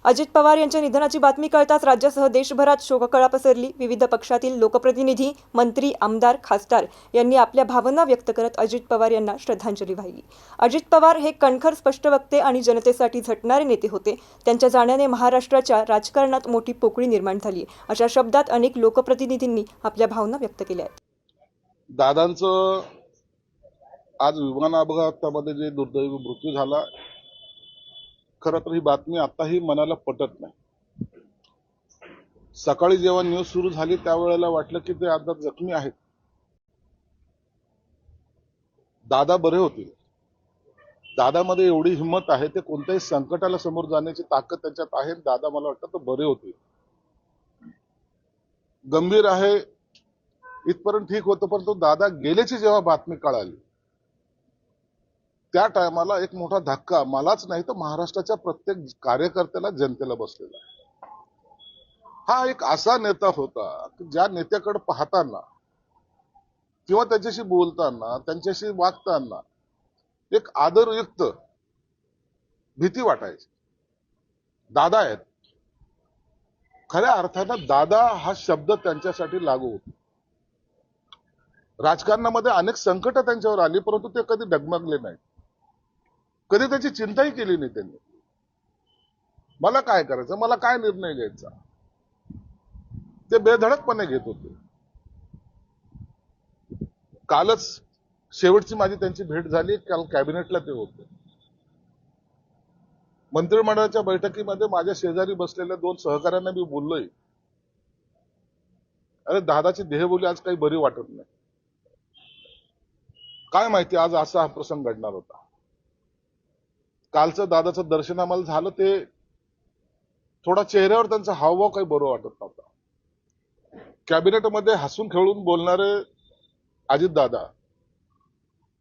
अजित पवार यांच्या निधनाची बातमी कळताच राज्यासह देशभरात शोककळा पसरली। विविध पक्षातील लोकप्रतिनिधी, मंत्री, आमदार, खासदार यांनी आपल्या भावना व्यक्त करत अजित पवार यांना श्रद्धांजली वाहिली। अजित पवार हे कणखर, स्पष्टवक्ते आणि जनतेसाठी झटणारे नेते होते। त्यांच्या जाण्याने महाराष्ट्राच्या राजकारणात मोठी पोकळी निर्माण झाली, अशा शब्दात अनेक लोकप्रतिनिधींनी आपल्या भावना व्यक्त केल्या आहेत। दादांचं आज विमान अपघातामध्ये जे दुर्दैवी मृत्यू झाला, खरं तर ही बातमी आताही मनाला पटत नाही। सकाळी जेव्हा न्यूज सुरू झाली त्यावेळेला वाटलं की ते आता जखमी आहेत, दादा बरे होतील। दादामध्ये एवढी हिंमत आहे, ते कोणत्याही संकटाला समोर जाण्याची ताकद त्यांच्यात आहे। दादा मला वाटतं तो बरे होतील। गंभीर आहे इथपर्यंत ठीक होतं, परंतु दादा गेल्याची जेव्हा बातमी कळाली त्या टायमाला एक मोठा धक्का मलाच नाही तर महाराष्ट्राच्या प्रत्येक कार्यकर्त्याला, जनतेला बसलेला आहे। हा एक असा नेता होता की ज्या नेत्याकडे पाहताना किंवा त्याच्याशी बोलताना, त्यांच्याशी वागताना एक आदरयुक्त भीती वाटायची। दादा आहेत, खऱ्या अर्थानं दादा हा शब्द त्यांच्यासाठी लागू होता। राजकारणामध्ये अनेक संकट त्यांच्यावर आली, परंतु ते कधी डगमगले नाही, कधी त्याची चिंताही केली नाही त्यांनी। मला काय करायचं, मला काय निर्णय घ्यायचा, ते बेधडकपणे घेत होते। कालच शेवटची माझी त्यांची भेट झाली, काल कॅबिनेटला ते होते। मंत्रिमंडळाच्या बैठकीमध्ये माझ्या शेजारी बसलेल्या 2 सहकाऱ्यांना मी बोललोय, अरे दादाची देहबोली आज काही बरी वाटत नाही। काय माहिती आज असा हा प्रसंग घडणार होता। कालचं दादाचं दर्शन आम्हाला झालं, ते थोडा चेहऱ्यावर त्यांचा हावभाव काही बरं वाटत नव्हता। कॅबिनेटमध्ये हसून खेळून बोलणारे अजित दादा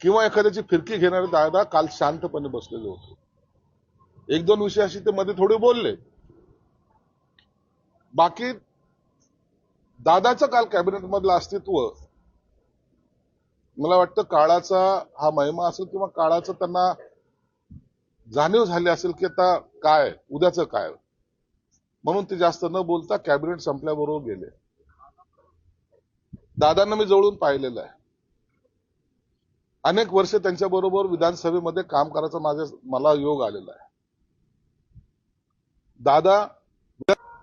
किंवा एखाद्याची फिरकी घेणारे दादा काल शांतपणे बसलेले होते। 1-2 विषयाशी ते मध्ये थोडे बोलले, बाकी दादाचं काल कॅबिनेटमधलं अस्तित्व मला वाटतं काळाचा हा महिमा असेल किंवा काळाचं त्यांना जाणीव झाली असेल की आता काय, उद्याचं काय, म्हणून ते जास्त न बोलता कॅबिनेट संपल्याबरोबर गेले। दादांना मी जवळून पाहिलेलं आहे, अनेक वर्ष त्यांच्या बरोबर विधानसभेमध्ये काम करायचा मला योग आलेला आहे। दादा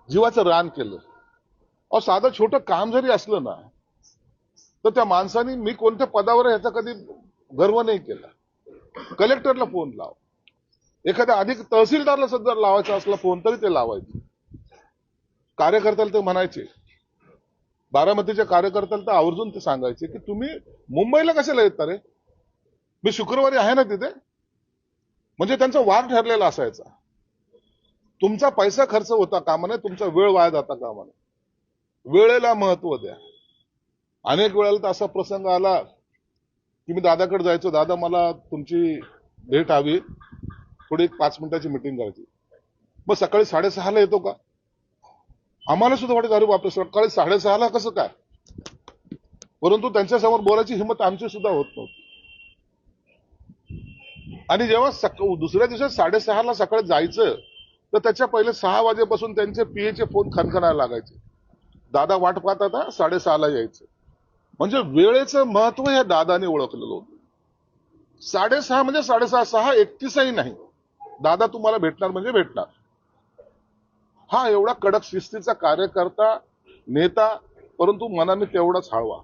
जीवाचं रान केलं। अहो साधं छोटं काम जरी असलं ना, तर त्या माणसाने मी कोणत्या पदावर आहे याचा कधी गर्व नाही केला। कलेक्टरला फोन लाव, एखाद्या अधिक तहसीलदारला सुद्धा लावायचा असला फोन तरी ते लावायचे। कार्यकर्त्याला ते म्हणायचे, बारामतीच्या कार्यकर्त्याला तर आवर्जून ते सांगायचे की तुम्ही मुंबईला कशाला येता रे, मी शुक्रवारी आहे ना तिथे। म्हणजे त्यांचा वार ठरलेला असायचा, तुमचा पैसा खर्च होता कामा नये, तुमचा वेळ वाया जाता कामा नये, वेळेला महत्व द्या। अनेक वेळेला तर असा प्रसंग आला की मी दादाकडे जायचो, दादा मला तुमची भेट हवी, थोडी 5 मिनिटाची मीटिंग करायची। मग सकाळी 6:30ला येतो का? आम्हाला सुद्धा वाटत अरे बापरे, सकाळी 6:30ला कसं काय, परंतु त्यांच्यासमोर बोलायची हिंमत आमची सुद्धा होत नव्हती। आणि जेव्हा दुसऱ्या दिवशी 6:30ला सकाळी जायचं, तर त्याच्या पहिले 6 वाजेपासून त्यांचे पीएचे फोन खणखणायला लागायचे, दादा वाट पाहत आता 6:30ला यायचं। म्हणजे वेळेचं महत्व हे दादाने ओळखलेलं होतं। 6:30 म्हणजे 6:30, 6:31ही नाही, दादा तुम्हाला भेटणार म्हणजे भेटणार। हा एवढा कडक शिस्तीचा कार्यकर्ता, नेता, परंतु मनाने तेवढाच हळवा।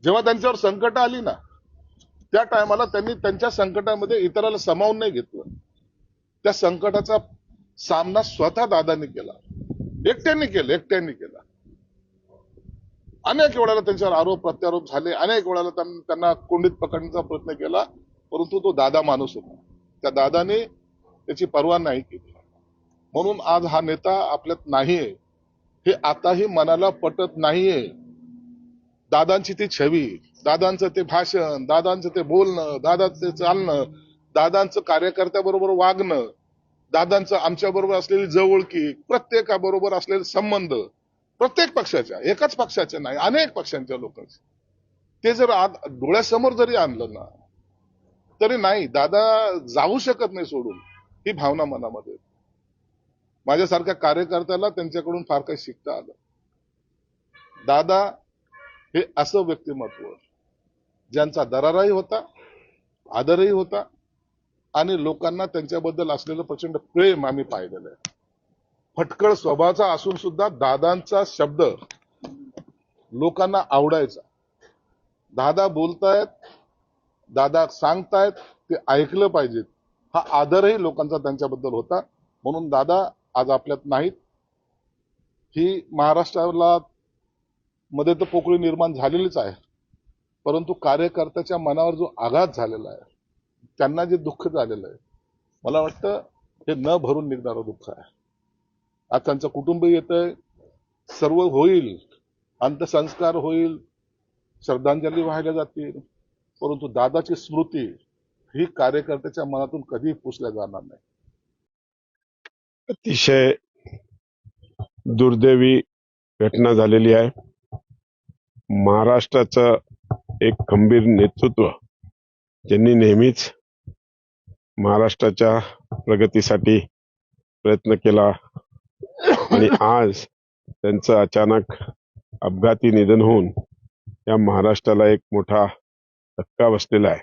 जेव्हा त्यांच्यावर संकट आली ना, त्या टायमाला त्यांनी त्यांच्या संकटामध्ये इतराला सामावून नाही घेतलं, त्या संकटाचा सामना स्वतः दादांनी केला, एकट्याने केला। अनेक वेळाला त्यांच्यावर आरोप प्रत्यारोप झाले, अनेक वेळाला त्यांना कोंडीत पकडण्याचा प्रयत्न केला, परंतु तो दादा माणूस होता, त्या दादाने त्याची पर्वा नाही केली। म्हणून आज हा नेता आपल्यात नाहीये हे आताही मनाला पटत नाहीये। दादांची ती छवी, दादांचं ते भाषण, दादांचं ते बोलणं, दादांचं ते चालणं, दादांचं कार्यकर्त्याबरोबर वागणं, दादांचं आमच्या बरोबर असलेली जवळकी, प्रत्येकाबरोबर असलेले संबंध, प्रत्येक पक्षाच्या, एकाच पक्षाच्या नाही, अनेक पक्षांच्या लोकांचे, ते जर डोळ्यासमोर जरी आणलं ना, तरी नाही, दादा जाऊ शकत नाही सोडून, ही भावना मनामध्ये। माझ्यासारख्या कार्यकर्त्याला त्यांच्याकडून फार काही शिकता आलं. दादा हे असं व्यक्तिमत्व ज्यांचा दराराही होता, आदरही होता आणि लोकांना त्यांच्याबद्दल असलेलं प्रचंड प्रेम आम्ही पाहिलेलं आहे. फटकळ स्वभावाचा असून सुद्धा दादांचा शब्द लोकांना आवडायचा. दादा बोलतायत, दादा सांगतायत, ते ऐकलं पाहिजेत, हा आदरही लोकांचा त्यांच्याबद्दल होता. म्हणून दादा आज आपल्यात नाहीत. ही महाराष्ट्राला मध्ये तर पोकळी निर्माण झालेलीच आहे, परंतु कार्यकर्त्याच्या मनावर जो आघात झालेला आहे, त्यांना जे दुःख झालेलं आहे, मला वाटतं हे न भरून निघणारं दुःख आहे. आज त्यांचं कुटुंब येतंय, सर्व होईल, अंत्यसंस्कार होईल, श्रद्धांजली वाहिल्या जातील, परंतु दादाची स्मृती ही कार्यकर्त्याच्या मनातून कधीही पुसल्या जाणार नाही. अतिशय दुर्दैवी घटना झालेली आहे. महाराष्ट्राचं एक खंबीर नेतृत्व ज्यांनी नेहमीच महाराष्ट्राच्या प्रगतीसाठी प्रयत्न केला आणि आज त्यांचं अचानक अपघाती निधन होऊन या महाराष्ट्राला एक मोठा धक्का बसलेला आहे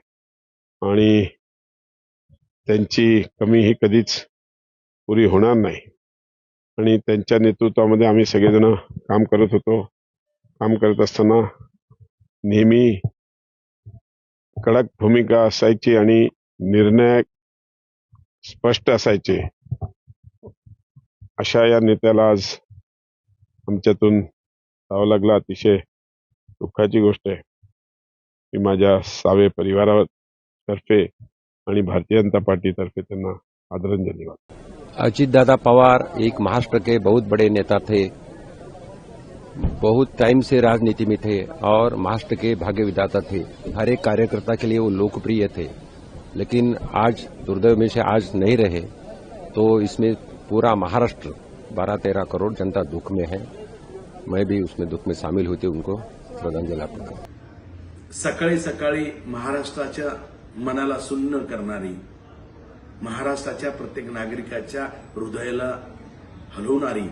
आणि त्यांची कमी ही कधीच पुरी होणार नाही. आणि त्यांच्या नेतृत्वामध्ये आम्ही सगळेजण काम करत होतो. काम करत असताना नेहमी कडक भूमिका असायची आणि निर्णय स्पष्ट असायचे. अशा या नेत्याला आज आमच्यातून जावं लागलं. अतिशय दुःखाची गोष्ट आहे. मी माझ्या सावे परिवारातर्फे आणि भारतीय जनता पार्टीतर्फे त्यांना आदरांजली वाहतो. अजीत दादा पवार एक महाराष्ट्र के बहुत बड़े नेता थे, बहुत टाइम से राजनीति में थे और महाराष्ट्र के भाग्य विधाता थे. हर एक कार्यकर्ता के लिए वो लोकप्रिय थे, लेकिन आज दुर्दैव में से आज नहीं रहे, तो इसमें पूरा महाराष्ट्र 12-13 करोड़ जनता दुख में है. मैं भी उसमें दुख में शामिल होते उनको श्रद्धांजलि अर्पण करता. सकाळी सकाळी महाराष्ट्राच्या मनाला सुन्न करणारी, महाराष्ट्राच्या प्रत्येक नागरिकाच्या हृदयाला हलवणारी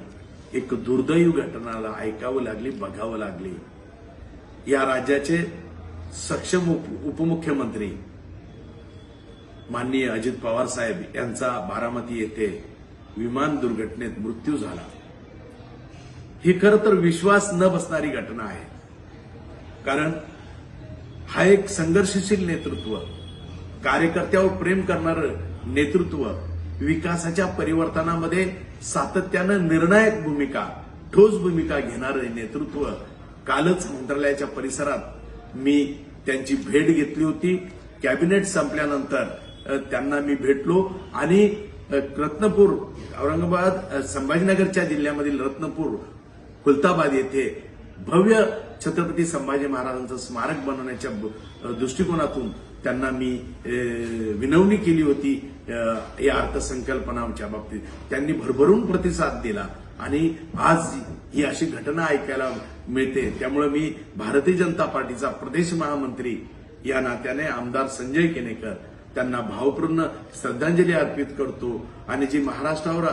एक दुर्दैवी घटनाला ऐकावं लागली, बघावं लागली. या राज्याचे सक्षम उपमुख्यमंत्री माननीय अजित पवार साहेब यांचा बारामती येथे विमान दुर्घटनेत मृत्यू झाला. ही खरं तर विश्वास न बसणारी घटना आहे. कारण हा एक संघर्षशील नेतृत्व, कार्यकर्त्यावर प्रेम करणारं नेतृत्व, विकासाच्या परिवर्तनामध्ये सातत्यानं निर्णायक भूमिका, ठोस भूमिका घेणारं नेतृत्व. कालच मंत्रालयाच्या परिसरात मी त्यांची भेट घेतली होती. कॅबिनेट संपल्यानंतर त्यांना मी भेटलो आणि रत्नपूर, औरंगाबाद, संभाजीनगरच्या जिल्ह्यामधील रत्नपूर, खुलताबाद येथे भव्य छत्रपती संभाजी महाराजांचं स्मारक बनवण्याच्या दृष्टिकोनातून त्यांना मी विनवणी केली होती या अर्थसंकल्पनाच्या बाबतीत. त्यांनी भरभरून प्रतिसाद दिला आणि आज ही अशी घटना ऐकायला मिळते. त्यामुळे मी भारतीय जनता पार्टीचा प्रदेश महामंत्री या नात्याने आमदार संजय केनेकर त्यांना भावपूर्ण श्रद्धांजली अर्पित करतो. आणि जी महाराष्ट्रावर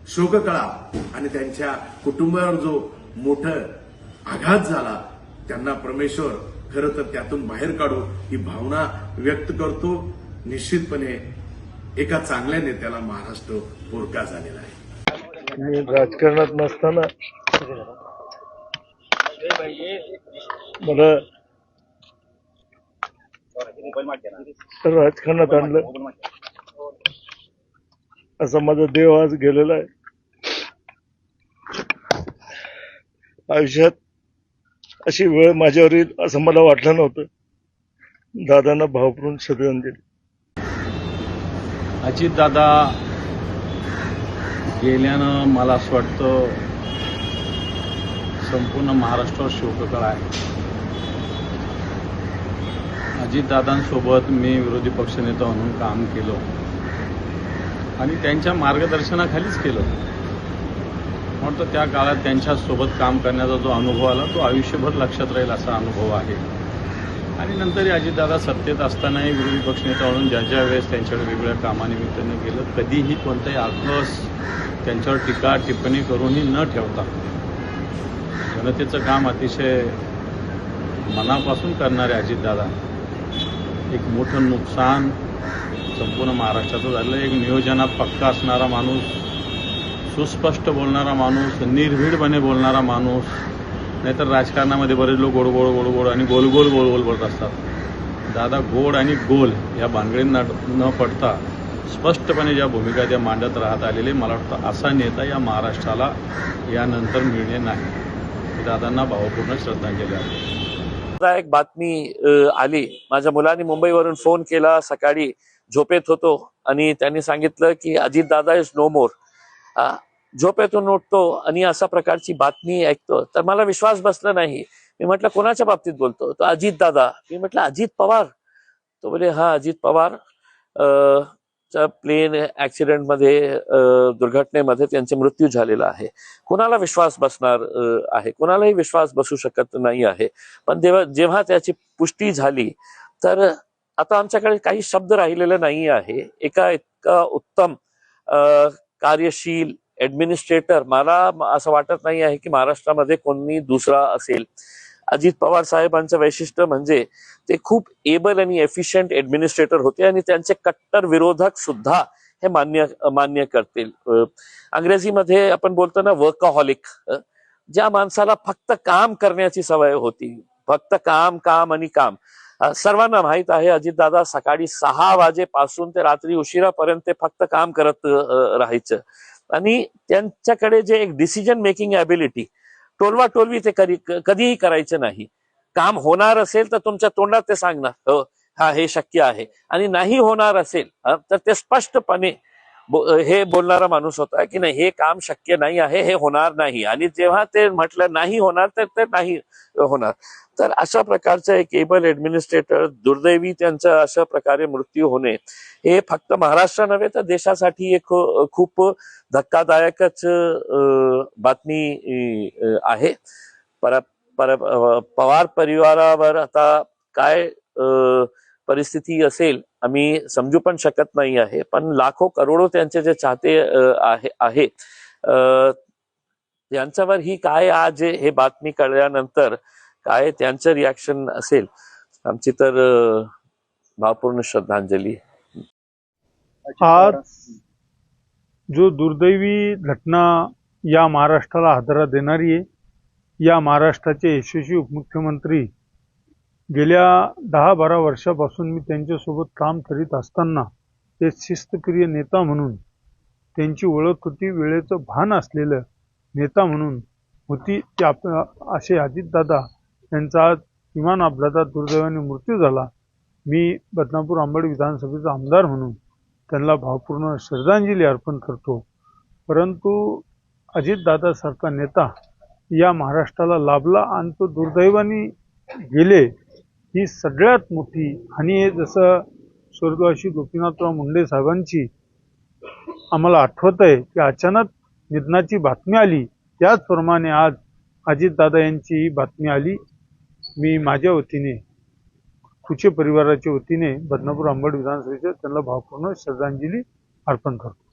शोककळा आणि त्यांच्या कुटुंबावर जो मोठा आघात झाला, त्यांना परमेश्वर खरं तर त्यातून बाहेर काढू ही भावना व्यक्त करतो. निश्चितपणे एका चांगल्या नेत्याला महाराष्ट्र पोरका झालेला आहे. मी राजकारणात नसताना मला राजकारणात आणलं, असा माझा देव आज गेलेला आहे. आयुष्यात अशी वेळ माझ्यावर येईल असं मला वाटलं नव्हतं. दादांना भावपूर्ण श्रद्धांजली. अजितदादा गेल्यानं मला असं वाटतं संपूर्ण महाराष्ट्रावर शोककळा आहे. अजितदादांसोबत मी विरोधी पक्षनेता म्हणून काम केलं आणि त्यांच्या मार्गदर्शनाखालीच केलं. म्हणतो त्या काळात त्यांच्यासोबत काम करण्याचा जो अनुभव आला तो आयुष्यभर लक्षात राहील असा अनुभव आहे. आणि नंतरही अजितदादा सत्तेत असतानाही विरोधी पक्षनेता म्हणून ज्या वेळेस त्यांच्याकडे वेगवेगळ्या कामानिमित्तानं गेलं, कधीही कोणताही आक्रोश त्यांच्यावर टीका टिप्पणी करूनही न ठेवता जनतेचं काम अतिशय मनापासून करणारे अजितदादा एक मोठं नुकसान संपूर्ण महाराष्ट्राचं झालं. एक नियोजनात पक्का असणारा माणूस, सुस्पष्ट बोलणारा माणूस, निर्भीडपणे बोलणारा माणूस. नाहीतर राजकारणामध्ये बरेच लोक गोड गोड गोड गोड आणि गोल गोल गोल गोल बोलत असतात. दादा गोड आणि गोल या भानगडींना न पडता स्पष्टपणे ज्या भूमिका त्या मांडत राहत आलेले, मला वाटतं असा नेता या महाराष्ट्राला यानंतर मिळणे नाही. दादांना भावपूर्ण श्रद्धांजली आहे. एक बातमी आली. माझ्या मुलांनी मुंबईवरून फोन केला, सकाळी झोपेत होतो आणि त्यांनी सांगितलं की अजितदादा इज नो मोर. झोपेतून उठतो आणि अशा प्रकारची बातमी ऐकतो तर मला विश्वास बसला नाही. मी म्हटलं कोणाच्या बाबतीत बोलतो? तो अजितदादा. मी म्हटलं अजित पवार? तो बोले हा अजित पवार प्लेन ऍक्सिडेंटमध्ये, दुर्घटनेमध्ये त्यांचा मृत्यू झालेला आहे. कोणाला विश्वास बसणार आहे? कोणालाही विश्वास बसू शकत नाही आहे. पण जेव्हा त्याची पुष्टी झाली तर आता आमच्याकडे काही शब्द राहिलेले नाही आहे. इतका उत्तम कार्यशील ऍडमिनिस्ट्रेटर मला असं वाटत नाही आहे की महाराष्ट्रामध्ये कोणी दुसरा असेल. अजित पवार साहेबांचं वैशिष्ट्य म्हणजे ते खूप एबल आणि एफिशियंट ऍडमिनिस्ट्रेटर होते आणि त्यांचे कट्टर विरोधक सुद्धा हे मान्य करतील. अंग्रेजीमध्ये आपण बोलतो ना वर्कहॉलिक. ज्या माणसाला फक्त काम करण्याची सवय होती, फक्त काम काम आणि काम. सर्वांना माहित आहे अजितदादा सकाळी 6 वाजेपासून ते रात्री उशिरापर्यंत ते फक्त काम करत राहायचं. आणि त्यांच्याकडे जे एक डिसिजन मेकिंग ॲबिलिटी, टोलवा टोलवी ते कधीही करायचं नाही. काम होणार असेल तर तुमच्या तोंडात ते सांगणार, हो हा हे शक्य आहे. आणि नाही होणार असेल तर ते स्पष्टपणे हे बोलणारा माणूस होता की नाही हे काम शक्य नाही आहे, हे होणार नाही. आणि जेव्हा ते म्हटलं नाही होणार तर ते नाही होणार. तर अशा प्रकारचं एक एबल ऍडमिनिस्ट्रेटर, दुर्दैवी त्यांचा अशा प्रकारे मृत्यू होणे हे फक्त महाराष्ट्र नव्हे तर देशासाठी एक खूप धक्कादायकच बातमी आहे. पवार परिवारावर आता काय परिस्थिती असेल आम्ही समजू पण शकत नाही आहे. पण लाखो करोडो त्यांचे जे चाहते आहे त्यांच्यावर ही काय आज हे बातमी कळल्यानंतर काय त्यांचं रिॲक्शन असेल, आमची तर भावपूर्ण श्रद्धांजली. आज जो दुर्दैवी घटना या महाराष्ट्राला हादरा देणारी आहे, या महाराष्ट्राचे यशस्वी उपमुख्यमंत्री गेल्या 10-12 वर्षापासून मी त्यांच्यासोबत काम करीत असताना ते शिस्तप्रिय नेता म्हणून त्यांची ओळख होती, वेळेचं भान असलेलं नेता म्हणून होती. ते असे अजितदादा यांचा आज विमान अपघातात दुर्दैवाने मृत्यू झाला. मी बदनापूर अंबड विधानसभेचा आमदार म्हणून त्यांना भावपूर्ण श्रद्धांजली अर्पण करतो. परंतु अजितदादासारखा नेता या महाराष्ट्राला लाभला आणि तो दुर्दैवाने गेले ही सगळ्यात मोठी हानी आहे. जसं स्वर्गवासी गोपीनाथराव मुंडे साहेबांची आम्हाला आठवत आहे की अचानक निधनाची बातमी आली, त्याचप्रमाणे आज अजितदादा यांची बातमी आली. मी माझ्या वतीने, खुचे परिवाराच्या वतीने बदनापूर अंबड विधानसभेच्या त्यांना भावपूर्ण श्रद्धांजली अर्पण करतो.